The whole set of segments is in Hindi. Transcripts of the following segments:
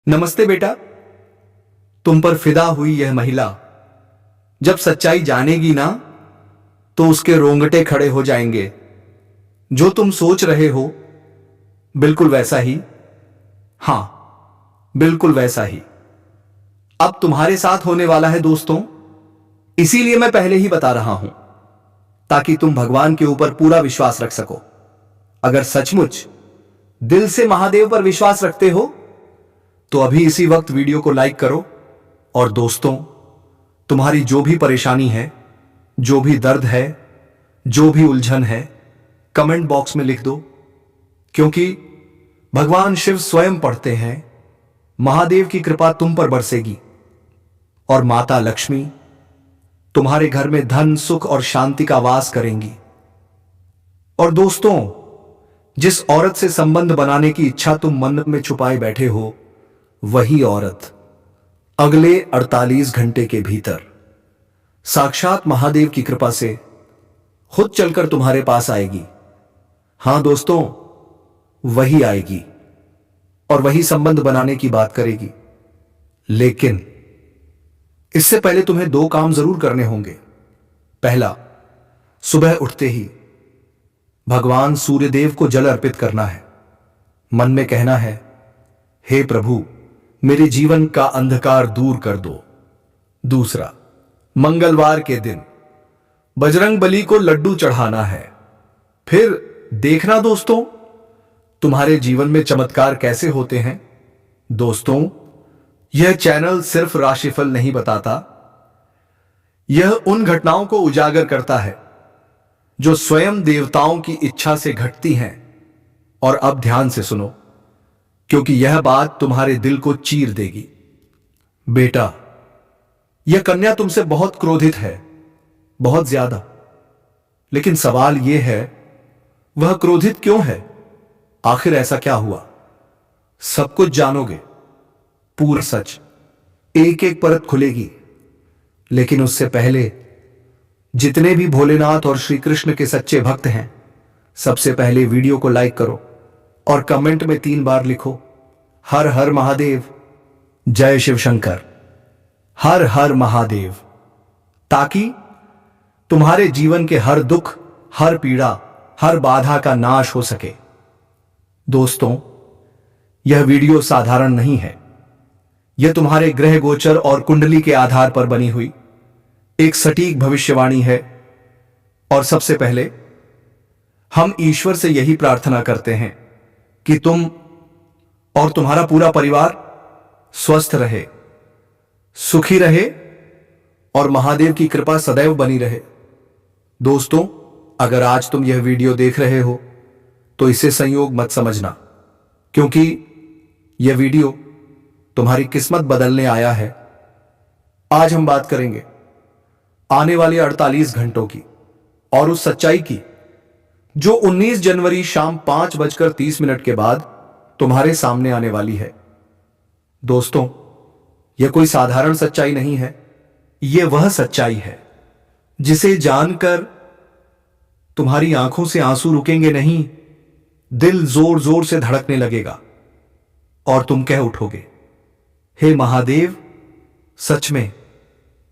नमस्ते बेटा। तुम पर फिदा हुई यह महिला जब सच्चाई जानेगी ना तो उसके रोंगटे खड़े हो जाएंगे। जो तुम सोच रहे हो बिल्कुल वैसा ही, हां, बिल्कुल वैसा ही अब तुम्हारे साथ होने वाला है दोस्तों। इसीलिए मैं पहले ही बता रहा हूं ताकि तुम भगवान के ऊपर पूरा विश्वास रख सको। अगर सचमुच दिल से महादेव पर विश्वास रखते हो तो अभी इसी वक्त वीडियो को लाइक करो और दोस्तों, तुम्हारी जो भी परेशानी है, जो भी दर्द है, जो भी उलझन है, कमेंट बॉक्स में लिख दो, क्योंकि भगवान शिव स्वयं पढ़ते हैं महादेव की कृपा तुम पर बरसेगी और माता लक्ष्मी तुम्हारे घर में धन, सुख और शांति का वास करेंगी। और दोस्तों, जिस औरत से संबंध बनाने की इच्छा तुम मन में छुपाए बैठे हो, वही औरत अगले 48 घंटे के भीतर साक्षात महादेव की कृपा से खुद चलकर तुम्हारे पास आएगी। हां दोस्तों, वही आएगी और वही संबंध बनाने की बात करेगी। लेकिन इससे पहले तुम्हें 2 काम जरूर करने होंगे। पहला, सुबह उठते ही भगवान सूर्यदेव को जल अर्पित करना है। मन में कहना है, हे प्रभु, मेरे जीवन का अंधकार दूर कर दो। दूसरा, मंगलवार के दिन बजरंगबली को लड्डू चढ़ाना है। फिर देखना दोस्तों, तुम्हारे जीवन में चमत्कार कैसे होते हैं। दोस्तों, यह चैनल सिर्फ राशिफल नहीं बताता, यह उन घटनाओं को उजागर करता है जो स्वयं देवताओं की इच्छा से घटती हैं। और अब ध्यान से सुनो, क्योंकि यह बात तुम्हारे दिल को चीर देगी। बेटा, यह कन्या तुमसे बहुत क्रोधित है, बहुत ज्यादा। लेकिन सवाल यह है, वह क्रोधित क्यों है? आखिर ऐसा क्या हुआ? सब कुछ जानोगे, पूरा सच, एक एक परत खुलेगी। लेकिन उससे पहले जितने भी भोलेनाथ और श्री कृष्ण के सच्चे भक्त हैं, सबसे पहले वीडियो को लाइक करो और कमेंट में 3 बार लिखो, हर हर महादेव, जय शिव शंकर, हर हर महादेव, ताकि तुम्हारे जीवन के हर दुख, हर पीड़ा, हर बाधा का नाश हो सके। दोस्तों, यह वीडियो साधारण नहीं है। यह तुम्हारे ग्रह गोचर और कुंडली के आधार पर बनी हुई एक सटीक भविष्यवाणी है। और सबसे पहले हम ईश्वर से यही प्रार्थना करते हैं कि तुम और तुम्हारा पूरा परिवार स्वस्थ रहे, सुखी रहे और महादेव की कृपा सदैव बनी रहे। दोस्तों, अगर आज तुम यह वीडियो देख रहे हो तो इसे संयोग मत समझना, क्योंकि यह वीडियो तुम्हारी किस्मत बदलने आया है। आज हम बात करेंगे आने वाले 48 घंटों की और उस सच्चाई की जो 19 जनवरी शाम 5:30 के बाद तुम्हारे सामने आने वाली है। दोस्तों, यह कोई साधारण सच्चाई नहीं है। यह वह सच्चाई है जिसे जानकर तुम्हारी आंखों से आंसू रुकेंगे नहीं, दिल जोर जोर से धड़कने लगेगा और तुम कह उठोगे, हे महादेव, सच में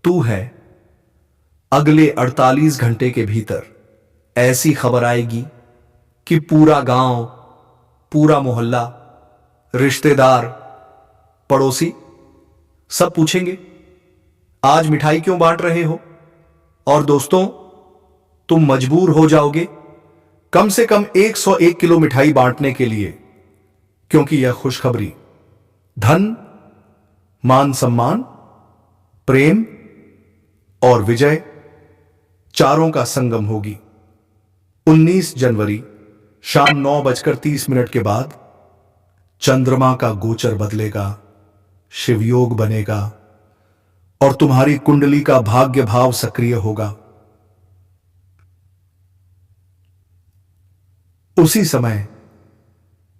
तू है। अगले 48 घंटे के भीतर ऐसी खबर आएगी कि पूरा गांव, पूरा मोहल्ला, रिश्तेदार, पड़ोसी सब पूछेंगे, आज मिठाई क्यों बांट रहे हो? और दोस्तों, तुम मजबूर हो जाओगे कम से कम 101 किलो मिठाई बांटने के लिए, क्योंकि यह खुशखबरी धन, मान सम्मान, प्रेम और विजय चारों का संगम होगी। 19 जनवरी शाम 9:30 के बाद चंद्रमा का गोचर बदलेगा, शिवयोग बनेगा और तुम्हारी कुंडली का भाग्य भाव सक्रिय होगा। उसी समय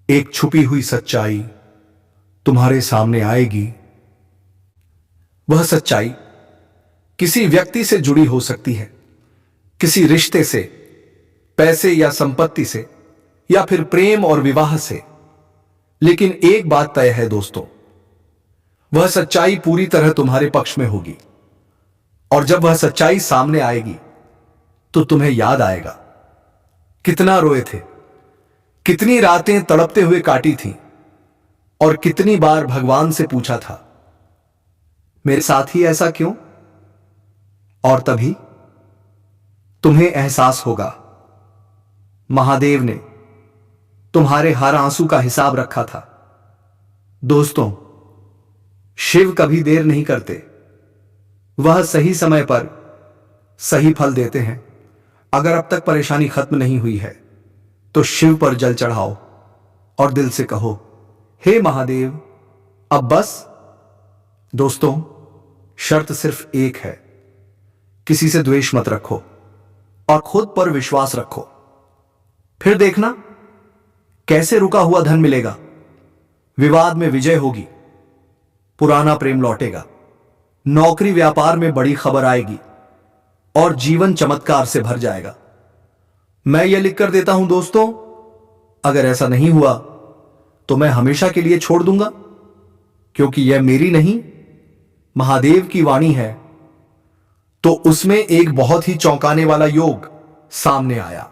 एक छुपी हुई सच्चाई तुम्हारे सामने आएगी। वह सच्चाई किसी व्यक्ति से जुड़ी हो सकती है, किसी रिश्ते से, पैसे या संपत्ति से, या फिर प्रेम और विवाह से। लेकिन एक बात तय है दोस्तों, वह सच्चाई पूरी तरह तुम्हारे पक्ष में होगी। और जब वह सच्चाई सामने आएगी तो तुम्हें याद आएगा कितना रोए थे, कितनी रातें तड़पते हुए काटी थीं और कितनी बार भगवान से पूछा था मेरे साथ ही ऐसा क्यों। और तभी तुम्हें एहसास होगा महादेव ने तुम्हारे हर आंसू का हिसाब रखा था। दोस्तों, शिव कभी देर नहीं करते, वह सही समय पर सही फल देते हैं। अगर अब तक परेशानी खत्म नहीं हुई है तो शिव पर जल चढ़ाओ और दिल से कहो हे महादेव अब बस। दोस्तों, शर्त सिर्फ एक है, किसी से द्वेष मत रखो और खुद पर विश्वास रखो। फिर देखना कैसे रुका हुआ धन मिलेगा, विवाद में विजय होगी, पुराना प्रेम लौटेगा, नौकरी व्यापार में बड़ी खबर आएगी और जीवन चमत्कार से भर जाएगा। मैं यह लिख कर देता हूं दोस्तों, अगर ऐसा नहीं हुआ तो मैं हमेशा के लिए छोड़ दूंगा, क्योंकि यह मेरी नहीं महादेव की वाणी है। तो उसमें एक बहुत ही चौंकाने वाला योग सामने आया।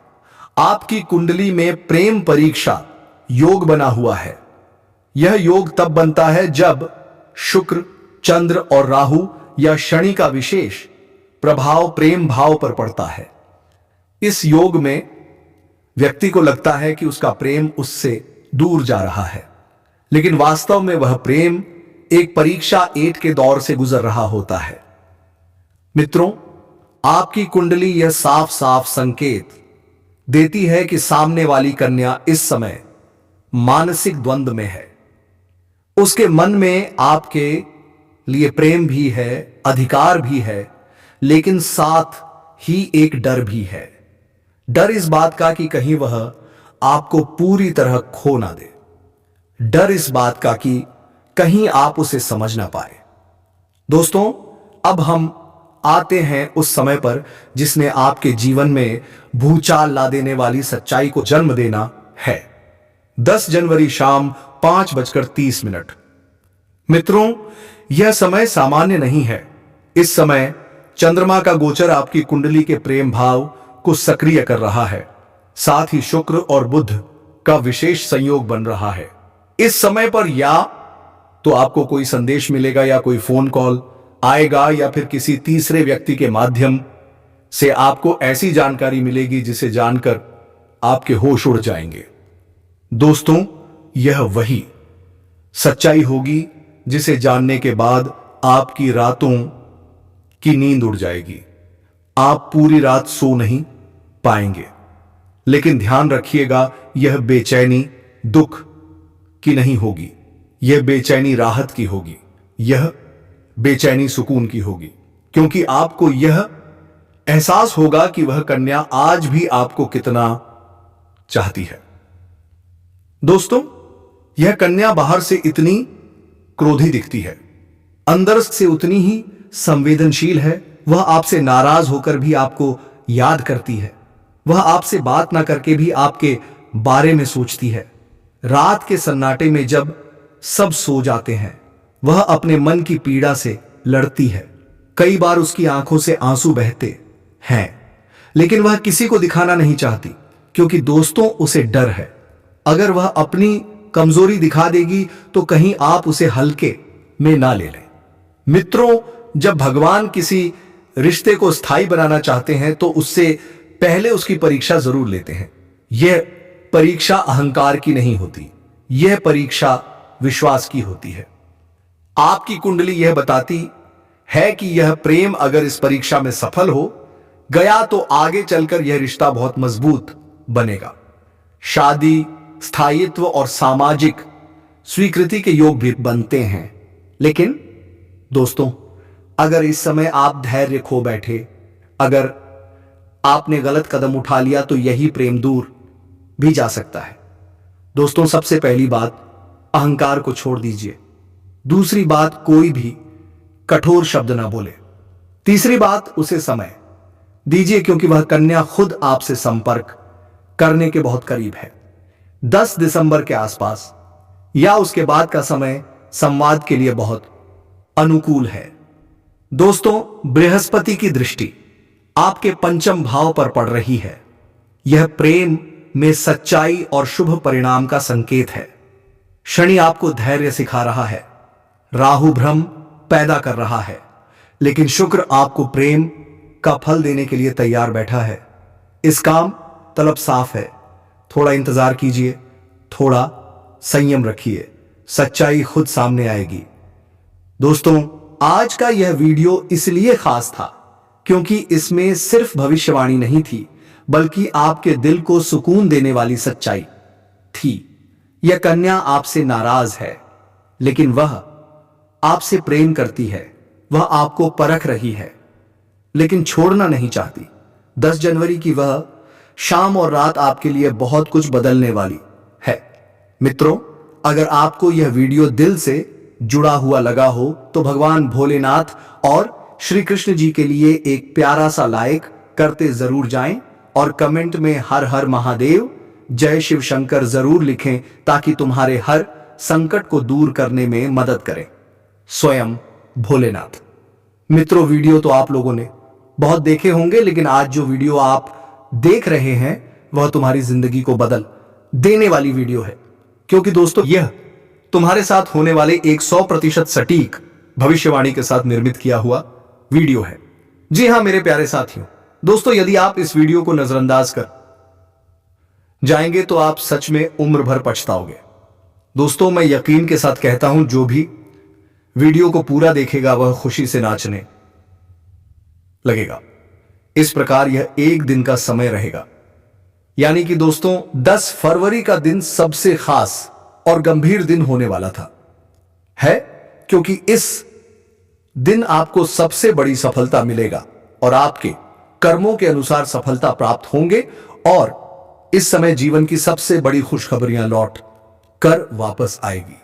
आपकी कुंडली में प्रेम परीक्षा योग बना हुआ है। यह योग तब बनता है जब शुक्र, चंद्र और राहु या शनि का विशेष प्रभाव प्रेम भाव पर पड़ता है। इस योग में व्यक्ति को लगता है कि उसका प्रेम उससे दूर जा रहा है, लेकिन वास्तव में वह प्रेम एक परीक्षा 8 के दौर से गुजर रहा होता है। मित्रों, आपकी कुंडली यह साफ साफ संकेत देती है कि सामने वाली कन्या इस समय मानसिक द्वंद्व में है। उसके मन में आपके लिए प्रेम भी है, अधिकार भी है, लेकिन साथ ही एक डर भी है। डर इस बात का कि कहीं वह आपको पूरी तरह खो ना दे, डर इस बात का कि कहीं आप उसे समझ ना पाए। दोस्तों, अब हम आते हैं उस समय पर जिसने आपके जीवन में भूचाल ला देने वाली सच्चाई को जन्म देना है। 10 जनवरी शाम 5:30। मित्रों, यह समय सामान्य नहीं है। इस समय चंद्रमा का गोचर आपकी कुंडली के प्रेम भाव को सक्रिय कर रहा है। साथ ही शुक्र और बुध का विशेष संयोग बन रहा है। इस समय पर या तो आपको कोई संदेश मिलेगा या कोई फोन कॉल आएगा या फिर किसी तीसरे व्यक्ति के माध्यम से आपको ऐसी जानकारी मिलेगी जिसे जानकर आपके होश उड़ जाएंगे। दोस्तों, यह वही सच्चाई होगी जिसे जानने के बाद आपकी रातों की नींद उड़ जाएगी। आप पूरी रात सो नहीं पाएंगे। लेकिन ध्यान रखिएगा, यह बेचैनी दुख की नहीं होगी, यह बेचैनी राहत की होगी, यह बेचैनी सुकून की होगी, क्योंकि आपको यह एहसास होगा कि वह कन्या आज भी आपको कितना चाहती है। दोस्तों, यह कन्या बाहर से इतनी क्रोधी दिखती है, अंदर से उतनी ही संवेदनशील है। वह आपसे नाराज होकर भी आपको याद करती है। वह आपसे बात ना करके भी आपके बारे में सोचती है। रात के सन्नाटे में जब सब सो जाते हैं, वह अपने मन की पीड़ा से लड़ती है। कई बार उसकी आंखों से आंसू बहते हैं, लेकिन वह किसी को दिखाना नहीं चाहती, क्योंकि दोस्तों उसे डर है अगर वह अपनी कमजोरी दिखा देगी तो कहीं आप उसे हल्के में ना ले लें। मित्रों, जब भगवान किसी रिश्ते को स्थायी बनाना चाहते हैं तो उससे पहले उसकी परीक्षा जरूर लेते हैं। यह परीक्षा अहंकार की नहीं होती, यह परीक्षा विश्वास की होती है। आपकी कुंडली यह बताती है कि यह प्रेम अगर इस परीक्षा में सफल हो गया तो आगे चलकर यह रिश्ता बहुत मजबूत बनेगा। शादी, स्थायित्व और सामाजिक स्वीकृति के योग भी बनते हैं। लेकिन दोस्तों, अगर इस समय आप धैर्य खो बैठे, अगर आपने गलत कदम उठा लिया तो यही प्रेम दूर भी जा सकता है। दोस्तों, सबसे पहली बात, अहंकार को छोड़ दीजिए। दूसरी बात, कोई भी कठोर शब्द ना बोले। तीसरी बात, उसे समय दीजिए, क्योंकि वह कन्या खुद आपसे संपर्क करने के बहुत करीब है। 10 दिसंबर के आसपास या उसके बाद का समय संवाद के लिए बहुत अनुकूल है। दोस्तों, बृहस्पति की दृष्टि आपके पंचम भाव पर पड़ रही है। यह प्रेम में सच्चाई और शुभ परिणाम का संकेत है। शनि आपको धैर्य सिखा रहा है, राहु भ्रम पैदा कर रहा है, लेकिन शुक्र आपको प्रेम का फल देने के लिए तैयार बैठा है। इस काम तलब साफ है, थोड़ा इंतजार कीजिए, थोड़ा संयम रखिए, सच्चाई खुद सामने आएगी। दोस्तों, आज का यह वीडियो इसलिए खास था क्योंकि इसमें सिर्फ भविष्यवाणी नहीं थी, बल्कि आपके दिल को सुकून देने वाली सच्चाई थी। यह कन्या आपसे नाराज है, लेकिन वह आपसे प्रेम करती है। वह आपको परख रही है, लेकिन छोड़ना नहीं चाहती। 10 जनवरी की वह शाम और रात आपके लिए बहुत कुछ बदलने वाली है। मित्रों, अगर आपको यह वीडियो दिल से जुड़ा हुआ लगा हो तो भगवान भोलेनाथ और श्री कृष्ण जी के लिए एक प्यारा सा लाइक करते जरूर जाएं और कमेंट में हर हर महादेव, जय शिव शंकर जरूर लिखें ताकि तुम्हारे हर संकट को दूर करने में मदद करें स्वयं भोलेनाथ। मित्रों, वीडियो तो आप लोगों ने बहुत देखे होंगे, लेकिन आज जो वीडियो आप देख रहे हैं वह तुम्हारी जिंदगी को बदल देने वाली वीडियो है, क्योंकि दोस्तों यह तुम्हारे साथ होने वाले 100% सटीक भविष्यवाणी के साथ निर्मित किया हुआ वीडियो है। जी हां मेरे प्यारे साथियों, दोस्तों यदि आप इस वीडियो को नजरअंदाज कर जाएंगे तो आप सच में उम्र भर पछताओगे। दोस्तों, मैं यकीन के साथ कहता हूं, जो भी वीडियो को पूरा देखेगा वह खुशी से नाचने लगेगा। इस प्रकार यह एक दिन का समय रहेगा, यानी कि दोस्तों 10 फरवरी का दिन सबसे खास और गंभीर दिन होने वाला था है, क्योंकि इस दिन आपको सबसे बड़ी सफलता मिलेगा और आपके कर्मों के अनुसार सफलता प्राप्त होंगे और इस समय जीवन की सबसे बड़ी खुशखबरियां लौट कर वापस आएगी।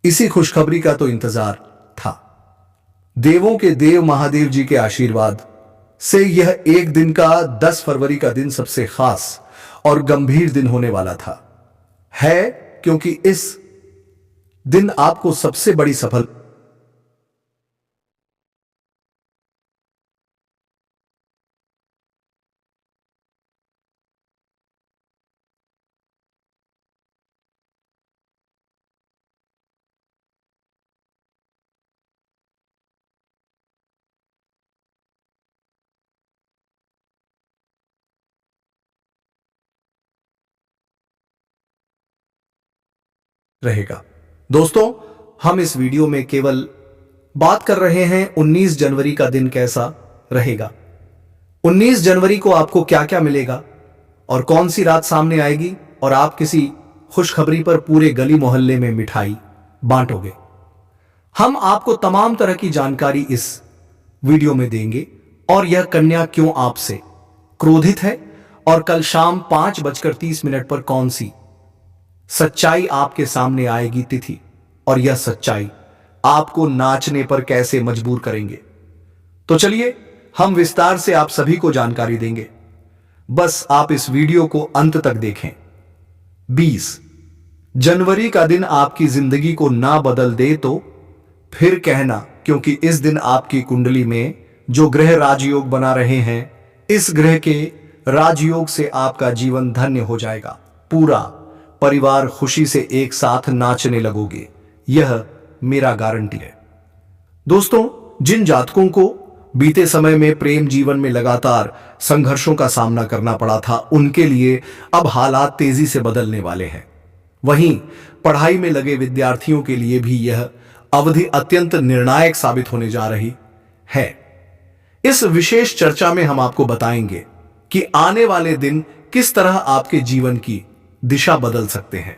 इसी खुशखबरी का तो इंतजार था। देवों के देव महादेव जी के आशीर्वाद से यह एक दिन का 10 फरवरी का दिन सबसे खास और गंभीर दिन होने वाला था है, क्योंकि इस दिन आपको सबसे बड़ी सफल रहेगा। दोस्तों, हम इस वीडियो में केवल बात कर रहे हैं 19 जनवरी का दिन कैसा रहेगा। 19 जनवरी को आपको क्या क्या मिलेगा और कौन सी रात सामने आएगी और आप किसी खुशखबरी पर पूरे गली मोहल्ले में मिठाई बांटोगे। हम आपको तमाम तरह की जानकारी इस वीडियो में देंगे और यह कन्या क्यों आपसे क्रोधित है और कल शाम 5:30 पर कौन सी सच्चाई आपके सामने आएगी तिथि, और यह सच्चाई आपको नाचने पर कैसे मजबूर करेंगे। तो चलिए हम विस्तार से आप सभी को जानकारी देंगे, बस आप इस वीडियो को अंत तक देखें। 20 जनवरी का दिन आपकी जिंदगी को ना बदल दे तो फिर कहना, क्योंकि इस दिन आपकी कुंडली में जो ग्रह राजयोग बना रहे हैं, इस ग्रह के राजयोग से आपका जीवन धन्य हो जाएगा। पूरा परिवार खुशी से एक साथ नाचने लगोगे, यह मेरा गारंटी है। दोस्तों, जिन जातकों को बीते समय में प्रेम जीवन में लगातार संघर्षों का सामना करना पड़ा था, उनके लिए अब हालात तेजी से बदलने वाले हैं। वहीं पढ़ाई में लगे विद्यार्थियों के लिए भी यह अवधि अत्यंत निर्णायक साबित होने जा रही है। इस विशेष चर्चा में हम आपको बताएंगे कि आने वाले दिन किस तरह आपके जीवन की दिशा बदल सकते हैं।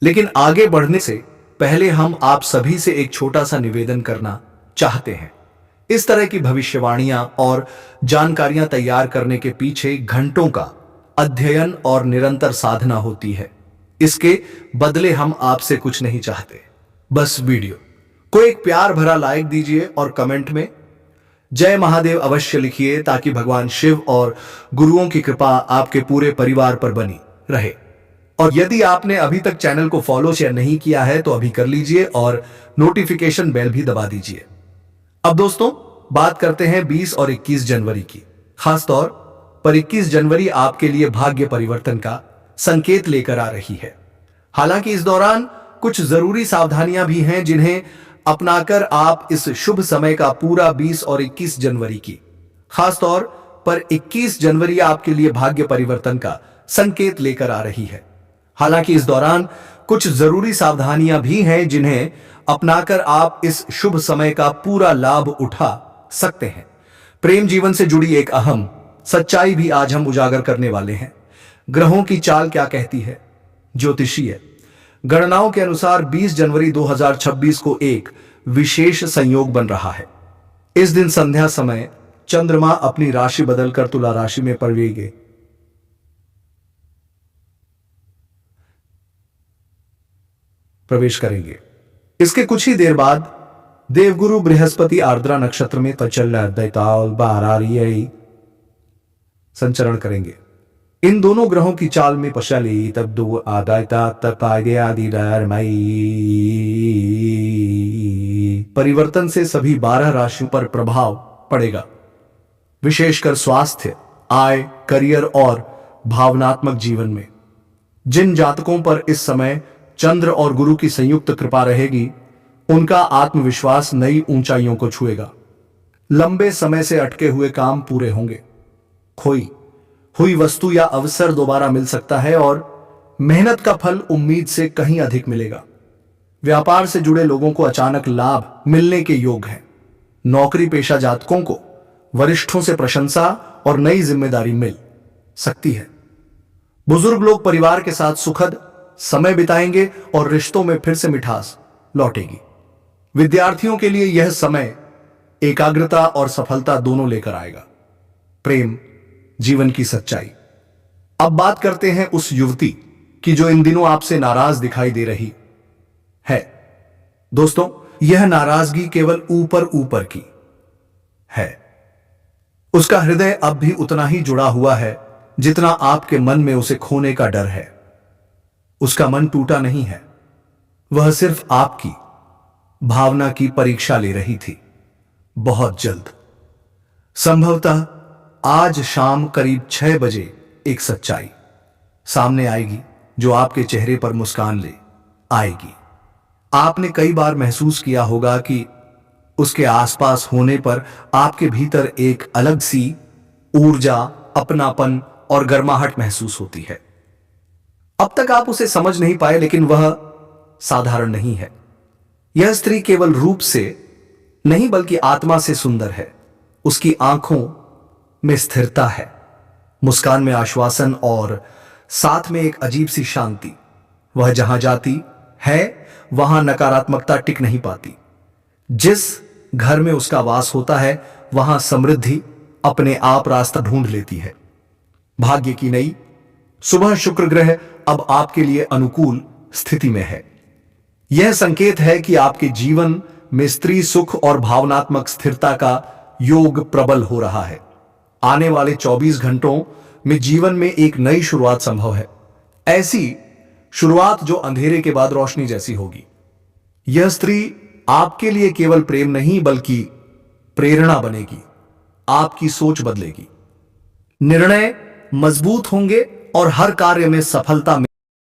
लेकिन आगे बढ़ने से पहले हम आप सभी से एक छोटा सा निवेदन करना चाहते हैं। इस तरह की भविष्यवाणियां और जानकारियां तैयार करने के पीछे घंटों का अध्ययन और निरंतर साधना होती है। इसके बदले हम आपसे कुछ नहीं चाहते, बस वीडियो को एक प्यार भरा लाइक दीजिए और कमेंट में जय महादेव अवश्य लिखिए, ताकि भगवान शिव और गुरुओं की कृपा आपके पूरे परिवार पर बनी रहे और यदि आपने अभी तक चैनल को फॉलो शेयर नहीं किया है तो अभी कर लीजिए और नोटिफिकेशन बेल भी दबा दीजिए। अब दोस्तों बात करते हैं 20 और 21 जनवरी की। खासतौर पर 21 जनवरी आपके लिए भाग्य परिवर्तन का संकेत लेकर आ रही है। हालांकि इस दौरान कुछ जरूरी सावधानियां भी हैं जिन्हें अपनाकर आप इस शुभ समय का पूरा 20 और 21 जनवरी की, खासतौर पर 21 जनवरी आपके लिए भाग्य परिवर्तन का संकेत लेकर आ रही है। हालांकि इस दौरान कुछ जरूरी सावधानियां भी हैं जिन्हें अपनाकर आप इस शुभ समय का पूरा लाभ उठा सकते हैं। प्रेम जीवन से जुड़ी एक अहम सच्चाई भी आज हम उजागर करने वाले हैं। ग्रहों की चाल क्या कहती है? ज्योतिषीय गणनाओं के अनुसार 20 जनवरी 2026 को एक विशेष संयोग बन रहा है। इस दिन संध्या समय चंद्रमा अपनी राशि बदलकर तुला राशि में प्रवेश करेंगे। इसके कुछ ही देर बाद देवगुरु बृहस्पति आर्द्रा नक्षत्र में संचरण करेंगे। इन दोनों ग्रहों की चाल में पशाली तब दो आदायता आदि परिवर्तन से सभी 12 राशियों पर प्रभाव पड़ेगा, विशेषकर स्वास्थ्य, आय, करियर और भावनात्मक जीवन में। जिन जातकों पर इस समय चंद्र और गुरु की संयुक्त कृपा रहेगी उनका आत्मविश्वास नई ऊंचाइयों को छुएगा। लंबे समय से अटके हुए काम पूरे होंगे। खोई हुई वस्तु या अवसर दोबारा मिल सकता है और मेहनत का फल उम्मीद से कहीं अधिक मिलेगा। व्यापार से जुड़े लोगों को अचानक लाभ मिलने के योग है। नौकरी पेशा जातकों को वरिष्ठों से प्रशंसा और नई जिम्मेदारी मिल सकती है। बुजुर्ग लोग परिवार के साथ सुखद समय बिताएंगे और रिश्तों में फिर से मिठास लौटेगी। विद्यार्थियों के लिए यह समय एकाग्रता और सफलता दोनों लेकर आएगा। प्रेम जीवन की सच्चाई। अब बात करते हैं उस युवती की जो इन दिनों आपसे नाराज दिखाई दे रही है। दोस्तों, यह नाराजगी केवल ऊपर ऊपर की है। उसका हृदय अब भी उतना ही जुड़ा हुआ है जितना आपके मन में उसे खोने का डर है। उसका मन टूटा नहीं है, वह सिर्फ आपकी भावना की परीक्षा ले रही थी। बहुत जल्द, संभवतः आज शाम करीब 6 बजे एक सच्चाई सामने आएगी जो आपके चेहरे पर मुस्कान ले आएगी। आपने कई बार महसूस किया होगा कि उसके आसपास होने पर आपके भीतर एक अलग सी ऊर्जा, अपनापन और गर्माहट महसूस होती है। अब तक आप उसे समझ नहीं पाए, लेकिन वह साधारण नहीं है। यह स्त्री केवल रूप से नहीं बल्कि आत्मा से सुंदर है। उसकी आंखों में स्थिरता है, मुस्कान में आश्वासन और साथ में एक अजीब सी शांति। वह जहां जाती है वहां नकारात्मकता टिक नहीं पाती। जिस घर में उसका वास होता है वहां समृद्धि अपने आप रास्ता ढूंढ लेती है। भाग्य की नई सुबह शुक्र ग्रह अब आपके लिए अनुकूल स्थिति में है। यह संकेत है कि आपके जीवन में स्त्री सुख और भावनात्मक स्थिरता का योग प्रबल हो रहा है। आने वाले 24 घंटों में जीवन में एक नई शुरुआत संभव है। ऐसी शुरुआत जो अंधेरे के बाद रोशनी जैसी होगी। यह स्त्री आपके लिए केवल प्रेम नहीं बल्कि प्रेरणा बनेगी। आपकी सोच बदलेगी, निर्णय मजबूत होंगे और हर कार्य में सफलता